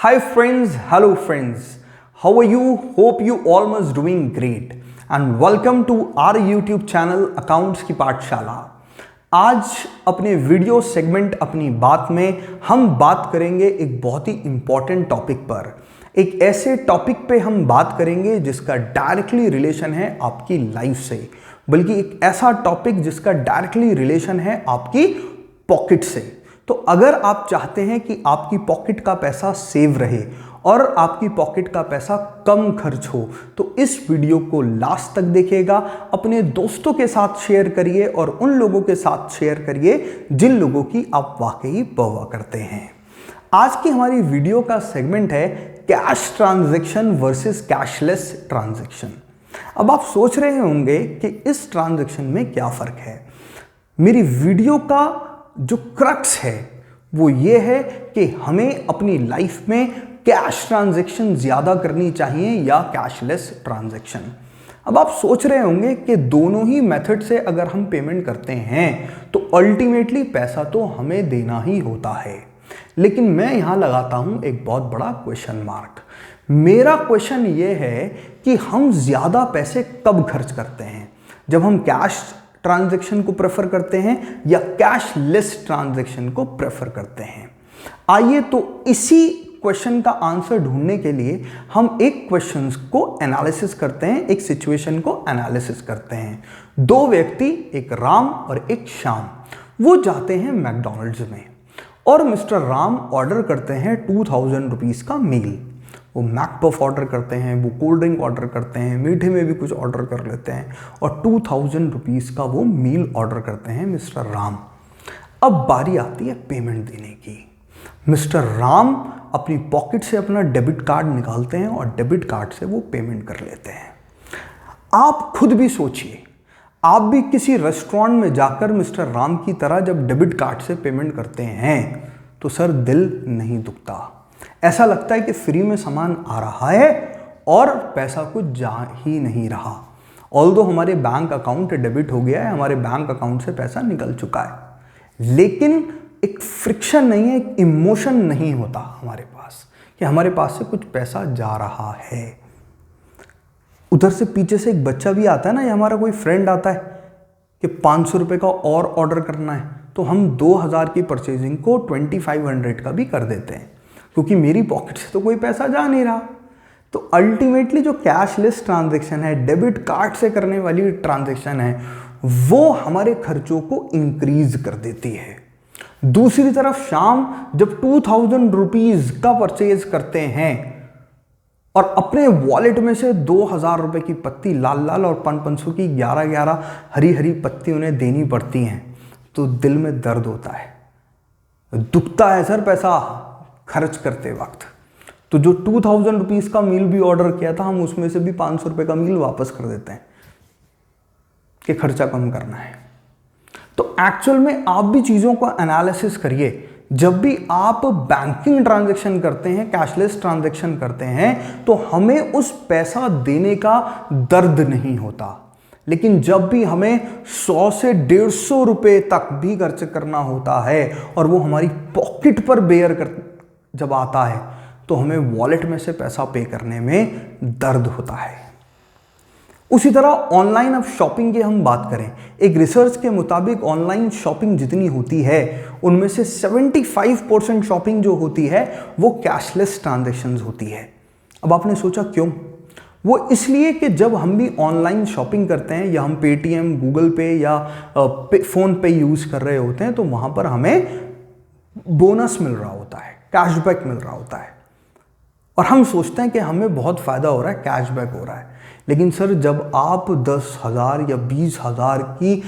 Hi friends, hello friends. How are you? Hope you all must doing great. And welcome to our YouTube channel accounts की पाठशाला। आज अपने video segment अपनी बात में हम बात करेंगे एक बहुत ही इंपॉर्टेंट टॉपिक पर। एक ऐसे टॉपिक पे हम बात करेंगे जिसका डायरेक्टली रिलेशन है आपकी लाइफ से, बल्कि एक ऐसा टॉपिक जिसका डायरेक्टली रिलेशन है आपकी पॉकेट से। तो अगर आप चाहते हैं कि आपकी पॉकेट का पैसा सेव रहे और आपकी पॉकेट का पैसा कम खर्च हो, तो इस वीडियो को लास्ट तक देखिएगा। अपने दोस्तों के साथ शेयर करिए और उन लोगों के साथ शेयर करिए जिन लोगों की आप वाकई परवाह करते हैं। आज की हमारी वीडियो का सेगमेंट है cash transaction versus cashless transaction. अब आप सोच रहे होंगे कि इस ट्रांजैक्शन में क्या फर्क है। मेरी वीडियो का जो क्रक्स है वो ये है कि हमें अपनी लाइफ में कैश ट्रांजैक्शन ज़्यादा करनी चाहिए या कैशलेस ट्रांजैक्शन। अब आप सोच रहे होंगे कि दोनों ही मेथड से अगर हम पेमेंट करते हैं तो अल्टीमेटली पैसा तो हमें देना ही होता है, लेकिन मैं यहाँ लगाता हूँ एक बहुत बड़ा क्वेश्चन मार्क। मेरा क्वेश्चन ये है कि हम ज़्यादा पैसे कब खर्च करते हैं, जब हम कैश ट्रांजैक्शन को प्रेफर करते हैं या कैशलेस ट्रांजैक्शन को प्रेफर करते हैं। आइए तो इसी क्वेश्चन का आंसर ढूंढने के लिए हम एक क्वेश्चन को एनालिसिस करते हैं, एक सिचुएशन को एनालिसिस करते हैं। दो व्यक्ति, एक राम और एक श्याम, वो जाते हैं मैकडॉनल्ड्स में और मिस्टर राम ऑर्डर करते हैं 2000 रुपीज़ का मील। वो मैकपफ ऑर्डर करते हैं, वो कोल्ड ड्रिंक ऑर्डर करते हैं, मीठे में भी कुछ ऑर्डर कर लेते हैं और 2000 रुपीज़ का वो मील ऑर्डर करते हैं मिस्टर राम। अब बारी आती है पेमेंट देने की। मिस्टर राम अपनी पॉकेट से अपना डेबिट कार्ड निकालते हैं और डेबिट कार्ड से वो पेमेंट कर लेते हैं। आप खुद भी सोचिए, आप भी किसी रेस्टोरेंट में जाकर मिस्टर राम की तरह जब डेबिट कार्ड से पेमेंट करते हैं तो सर दिल नहीं दुखता। ऐसा लगता है कि फ्री में सामान आ रहा है और पैसा कुछ जा ही नहीं रहा। ऑल्दो हमारे बैंक अकाउंट डेबिट हो गया है, हमारे बैंक अकाउंट से पैसा निकल चुका है, लेकिन एक फ्रिक्शन नहीं है, एक इमोशन नहीं होता हमारे पास कि हमारे पास से कुछ पैसा जा रहा है। उधर से पीछे से एक बच्चा भी आता है ना, या हमारा कोई फ्रेंड आता है कि 500 रुपये का और ऑर्डर करना है, तो हम 2000 की परचेजिंग को 2500 का भी कर देते हैं, क्योंकि मेरी पॉकेट से तो कोई पैसा जा नहीं रहा। तो अल्टीमेटली जो कैशलेस ट्रांजैक्शन है, डेबिट कार्ड से करने वाली ट्रांजैक्शन है, वो हमारे खर्चों को इंक्रीज कर देती है। दूसरी तरफ श्याम जब 2000 रुपीज़ का परचेज करते हैं और अपने वॉलेट में से 2000 रुपये की पत्ती लाल लाल और 500 की 11 हरी हरी पत्ती उन्हें देनी पड़ती हैं, तो दिल में दर्द होता है, दुखता है सर पैसा खर्च करते वक्त। तो जो 2000 रुपीज़ का मील भी ऑर्डर किया था, हम उसमें से भी 500 रुपये का मील वापस कर देते हैं कि खर्चा कम करना है। तो एक्चुअल में आप भी चीज़ों को एनालिसिस करिए। जब भी आप बैंकिंग ट्रांजैक्शन करते हैं, कैशलेस ट्रांजैक्शन करते हैं, तो हमें उस पैसा देने का दर्द नहीं होता, लेकिन जब भी हमें 100 से 150 रुपये तक भी खर्च करना होता है और वो हमारी पॉकेट पर बेयर कर जब आता है, तो हमें वॉलेट में से पैसा पे करने में दर्द होता है। उसी तरह ऑनलाइन अब शॉपिंग की हम बात करें, एक रिसर्च के मुताबिक ऑनलाइन शॉपिंग जितनी होती है उनमें से 75% शॉपिंग जो होती है वो कैशलेस ट्रांजैक्शंस होती है। अब आपने सोचा क्यों? वो इसलिए कि जब हम भी ऑनलाइन शॉपिंग करते हैं या हम पेटीएम, गूगल पे या फ़ोन पे यूज़ कर रहे होते हैं, तो वहाँ पर हमें बोनस मिल रहा होता है, कैशबैक मिल रहा होता है, और हम सोचते हैं कि हमें बहुत फ़ायदा हो रहा है, कैशबैक हो रहा है। लेकिन सर जब आप 10,000 या 20,000 की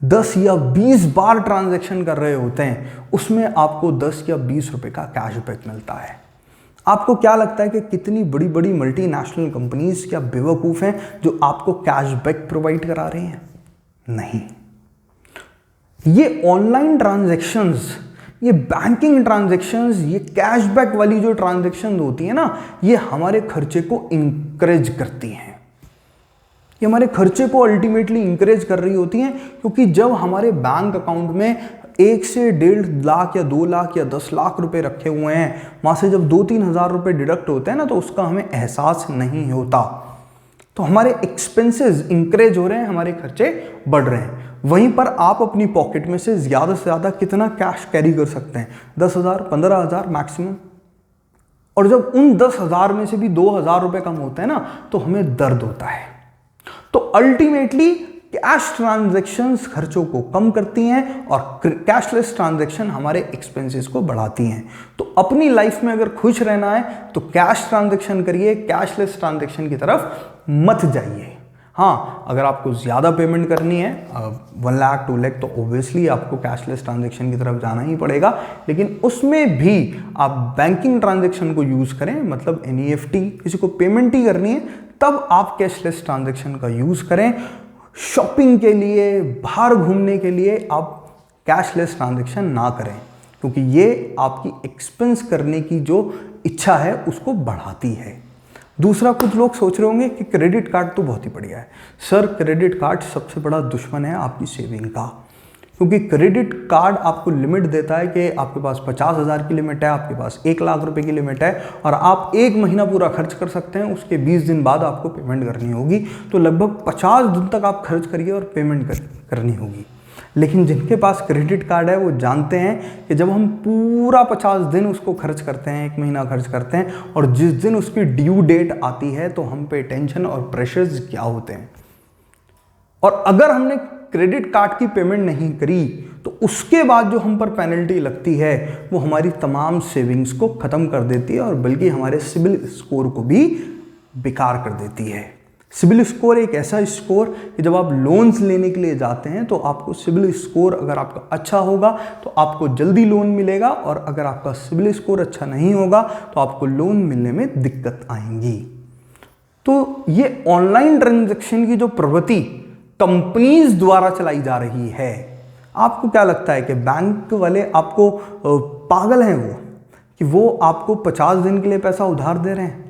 10 या 20 बार ट्रांजैक्शन कर रहे होते हैं, उसमें आपको 10 या 20 रुपये का कैशबैक मिलता है। आपको क्या लगता है कि कितनी बड़ी बड़ी मल्टीनेशनल कंपनीज क्या बेवकूफ़ हैं जो आपको कैशबैक प्रोवाइड करा रही हैं? नहीं। ये ऑनलाइन ट्रांजैक्शंस, ये बैंकिंग ट्रांजैक्शंस, ये कैशबैक वाली जो ट्रांजैक्शन होती है ना, ये हमारे खर्चे को इंकरेज करती हैं। ये हमारे खर्चे को अल्टीमेटली इंकरेज कर रही होती हैं, क्योंकि जब हमारे बैंक अकाउंट में 1 से 1.5 लाख या 2 लाख या 10 लाख रुपए रखे हुए हैं, वहाँ से जब 2-3 हज़ार रुपये डिडक्ट होते हैं ना, तो उसका हमें एहसास नहीं होता। तो हमारे एक्सपेंसेस इंक्रीज हो रहे हैं, हमारे खर्चे बढ़ रहे हैं। वहीं पर आप अपनी पॉकेट में से ज़्यादा कितना कैश कैरी कर सकते हैं? 10,000, 15,000 मैक्सिमम। और जब उन 10,000 में से भी 2,000 रुपये कम होते हैं ना, तो हमें दर्द होता है। तो अल्टीमेटली कैश ट्रांजैक्शंस खर्चों को कम करती हैं और कैशलेस ट्रांजैक्शन हमारे एक्सपेंसेस को बढ़ाती हैं। तो अपनी लाइफ में अगर खुश रहना है तो कैश ट्रांजैक्शन करिए, कैशलेस ट्रांजैक्शन की तरफ मत जाइए। हाँ, अगर आपको ज़्यादा पेमेंट करनी है 1 लाख 2 लाख, तो ओब्वियसली आपको कैशलेस ट्रांजैक्शन की तरफ जाना ही पड़ेगा। लेकिन उसमें भी आप बैंकिंग ट्रांजैक्शन को यूज़ करें, मतलब NEFT, किसी को पेमेंट ही करनी है तब आप कैशलेस ट्रांजैक्शन का यूज़ करें। शॉपिंग के लिए, बाहर घूमने के लिए आप कैशलेस ट्रांजैक्शन ना करें, क्योंकि ये आपकी एक्सपेंस करने की जो इच्छा है उसको बढ़ाती है। दूसरा, कुछ लोग सोच रहे होंगे कि क्रेडिट कार्ड तो बहुत ही बढ़िया है। सर, क्रेडिट कार्ड सबसे बड़ा दुश्मन है आपकी सेविंग का, क्योंकि क्रेडिट कार्ड आपको लिमिट देता है कि आपके पास 50,000 की लिमिट है, आपके पास 1 लाख रुपए की लिमिट है और आप 1 महीना पूरा खर्च कर सकते हैं। उसके 20 दिन बाद आपको पेमेंट करनी होगी। तो लगभग 50 दिन तक आप खर्च करिए और पेमेंट करनी होगी। लेकिन जिनके पास क्रेडिट कार्ड है वो जानते हैं कि जब हम पूरा 50 दिन उसको खर्च करते हैं, 1 महीना खर्च करते हैं, और जिस दिन उसकी ड्यू डेट आती है तो हम पे टेंशन और प्रेशर्स क्या होते हैं। और अगर हमने क्रेडिट कार्ड की पेमेंट नहीं करी तो उसके बाद जो हम पर पेनल्टी लगती है वो हमारी तमाम सेविंग्स को ख़त्म कर देती है और बल्कि हमारे सिबिल स्कोर को भी बेकार कर देती है। सिबिल स्कोर एक ऐसा स्कोर कि जब आप लोन्स लेने के लिए जाते हैं तो आपको सिबिल स्कोर अगर आपका अच्छा होगा तो आपको जल्दी लोन मिलेगा, और अगर आपका सिबिल स्कोर अच्छा नहीं होगा तो आपको लोन मिलने में दिक्कत आएंगी। तो ये ऑनलाइन ट्रांजैक्शन की जो प्रवृत्ति कंपनीज द्वारा चलाई जा रही है, आपको क्या लगता है कि बैंक वाले आपको पागल हैं कि वो आपको 50 दिन के लिए पैसा उधार दे रहे हैं?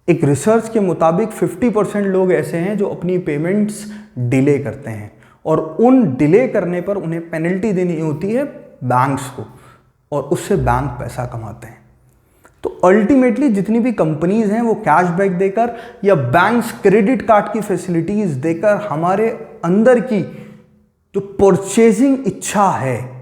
एक रिसर्च के मुताबिक 50% लोग ऐसे हैं जो अपनी पेमेंट्स डिले करते हैं, और उन डिले करने पर उन्हें पेनल्टी देनी होती है बैंक्स को, और उससे बैंक पैसा कमाते हैं। तो अल्टीमेटली जितनी भी कंपनीज हैं वो कैशबैक देकर या बैंक्स क्रेडिट कार्ड की फैसिलिटीज देकर हमारे अंदर की जो परचेजिंग इच्छा है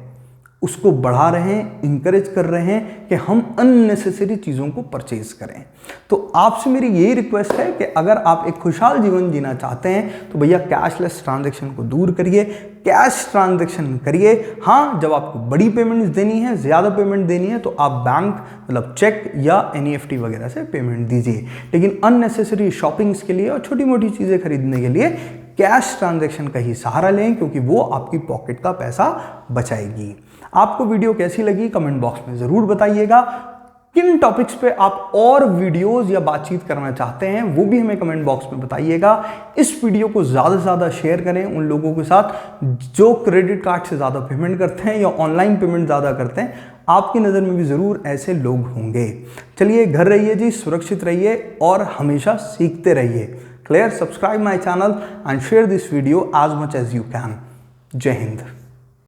उसको बढ़ा रहे हैं, इंकरेज कर रहे हैं कि हम अननेसेसरी चीज़ों को परचेज करें। तो आपसे मेरी यही रिक्वेस्ट है कि अगर आप एक खुशहाल जीवन जीना चाहते हैं तो भैया कैशलेस ट्रांजैक्शन को दूर करिए, कैश ट्रांजैक्शन करिए। हाँ, जब आपको बड़ी पेमेंट्स देनी है, ज़्यादा पेमेंट देनी है, तो आप बैंक मतलब चेक या NEFT वगैरह से पेमेंट दीजिए। लेकिन अननेसेसरी शॉपिंग्स के लिए और छोटी मोटी चीज़ें खरीदने के लिए कैश ट्रांजैक्शन का ही सहारा लें, क्योंकि वो आपकी पॉकेट का पैसा बचाएगी। आपको वीडियो कैसी लगी कमेंट बॉक्स में ज़रूर बताइएगा। किन टॉपिक्स पे आप और वीडियोस या बातचीत करना चाहते हैं वो भी हमें कमेंट बॉक्स में बताइएगा। इस वीडियो को ज़्यादा से ज़्यादा शेयर करें उन लोगों के साथ जो क्रेडिट कार्ड से ज़्यादा पेमेंट करते हैं या ऑनलाइन पेमेंट ज़्यादा करते हैं। आपकी नज़र में भी ज़रूर ऐसे लोग होंगे। चलिए, घर रहिए जी, सुरक्षित रहिए और हमेशा सीखते रहिए। Clear? Subscribe my channel and share this video as much as you can. जय हिंद।